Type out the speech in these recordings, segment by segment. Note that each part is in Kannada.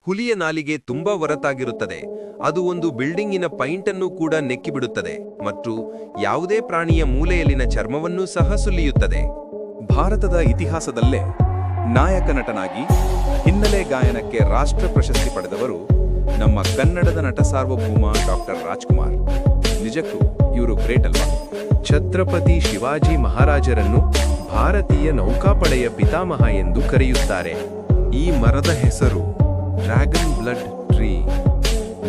ಹುಲಿಯ ನಾಲಿಗೆ ತುಂಬಾ ಒರತಾಗಿರುತ್ತದೆ. ಅದು ಒಂದು ಬಿಲ್ಡಿಂಗಿನ ಪೈಂಟನ್ನು ಕೂಡ ನೆಕ್ಕಿಬಿಡುತ್ತದೆ ಮತ್ತು ಯಾವುದೇ ಪ್ರಾಣಿಯ ಮೂಲೆಯಲ್ಲಿನ ಚರ್ಮವನ್ನೂ ಸಹ ಸುಲಿಯುತ್ತದೆ. ಭಾರತದ ಇತಿಹಾಸದಲ್ಲೇ ನಾಯಕ ನಟನಾಗಿ ಹಿನ್ನೆಲೆ ಗಾಯನಕ್ಕೆ ರಾಷ್ಟ್ರ ಪ್ರಶಸ್ತಿ ಪಡೆದವರು ನಮ್ಮ ಕನ್ನಡದ ನಟ ಸಾರ್ವಭೌಮ ಡಾಕ್ಟರ್ ರಾಜ್ಕುಮಾರ್. ನಿಜಕ್ಕೂ ಇವರು ಗ್ರೇಟ್ ಅಲ್ವಾ? ಛತ್ರಪತಿ ಶಿವಾಜಿ ಮಹಾರಾಜರನ್ನು ಭಾರತೀಯ ನೌಕಾಪಡೆಯ ಪಿತಾಮಹ ಎಂದು ಕರೆಯುತ್ತಾರೆ. ಈ ಮರದ ಹೆಸರು ಡ್ರ್ಯಾಗನ್ ಬ್ಲಡ್ ಟ್ರೀ.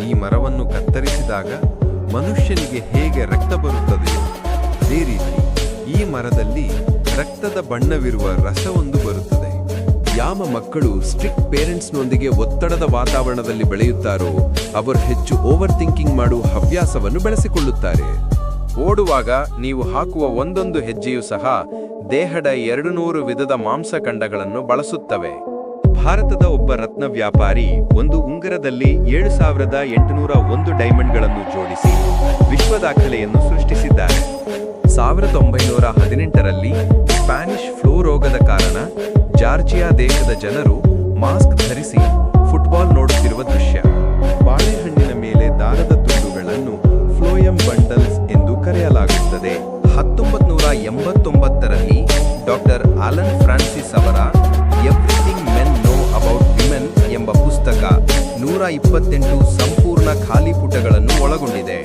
ಈ ಮರವನ್ನು ಕತ್ತರಿಸಿದಾಗ ಮನುಷ್ಯನಿಗೆ ಹೇಗೆ ರಕ್ತ ಬರುತ್ತದೆಯೋ ಅದೇ ರೀತಿ ಈ ಮರದಲ್ಲಿ ರಕ್ತದ ಬಣ್ಣವಿರುವ ರಸವೊಂದು ಬರುತ್ತದೆ. ಯಾವ ಮಕ್ಕಳು ಸ್ಟ್ರಿಕ್ಟ್ ಪೇರೆಂಟ್ಸ್ನೊಂದಿಗೆ ಒತ್ತಡದ ವಾತಾವರಣದಲ್ಲಿ ಬೆಳೆಯುತ್ತಾರೋ ಅವರು ಹೆಚ್ಚು ಓವರ್ ಥಿಂಕಿಂಗ್ ಮಾಡುವ ಹವ್ಯಾಸವನ್ನು ಬೆಳೆಸಿಕೊಳ್ಳುತ್ತಾರೆ. ಓಡುವಾಗ ನೀವು ಹಾಕುವ ಒಂದೊಂದು ಹೆಜ್ಜೆಯೂ ಸಹ ದೇಹದ 200 ವಿಧದ ಮಾಂಸಖಂಡಗಳನ್ನು ಬಳಸುತ್ತವೆ. ಭಾರತದ ಒಬ್ಬ ರತ್ನ ವ್ಯಾಪಾರಿ ಒಂದು ಉಂಗುರದಲ್ಲಿ 7801 ಡೈಮಂಡ್ಗಳನ್ನು ಜೋಡಿಸಿ ವಿಶ್ವ ದಾಖಲೆಯನ್ನು ಸೃಷ್ಟಿಸಿದ್ದಾರೆ. 1918ರಲ್ಲಿ ಸ್ಪ್ಯಾನಿಷ್ ಫ್ಲೂ ರೋಗದ ಕಾರಣ ಜಾರ್ಜಿಯಾ ದೇಶದ ಜನರು ಮಾಸ್ಕ್ ಧರಿಸಿ ಫುಟ್ಬಾಲ್ ನೋಡುತ್ತಿರುವ ದೃಶ್ಯ. ಬಾಳೆಹಣ್ಣಿನ ಮೇಲೆ ದಾರದ ತುಂಡುಗಳನ್ನು ಫ್ಲೋಯಂ ಬಂಡಲ್ಸ್ ಎಂದು ಕರೆಯಲಾಗುತ್ತದೆ. 1989ರಲ್ಲಿ ಡಾಕ್ಟರ್ ಆಲನ್ ಫ್ರಾನ್ಸಿಸ್ ಅವರ everything men know about women ಎಂಬ ಪುಸ್ತಕ 128 ಸಂಪೂರ್ಣ ಖಾಲಿ ಪುಟಗಳನ್ನು ಒಳಗೊಂಡಿದೆ.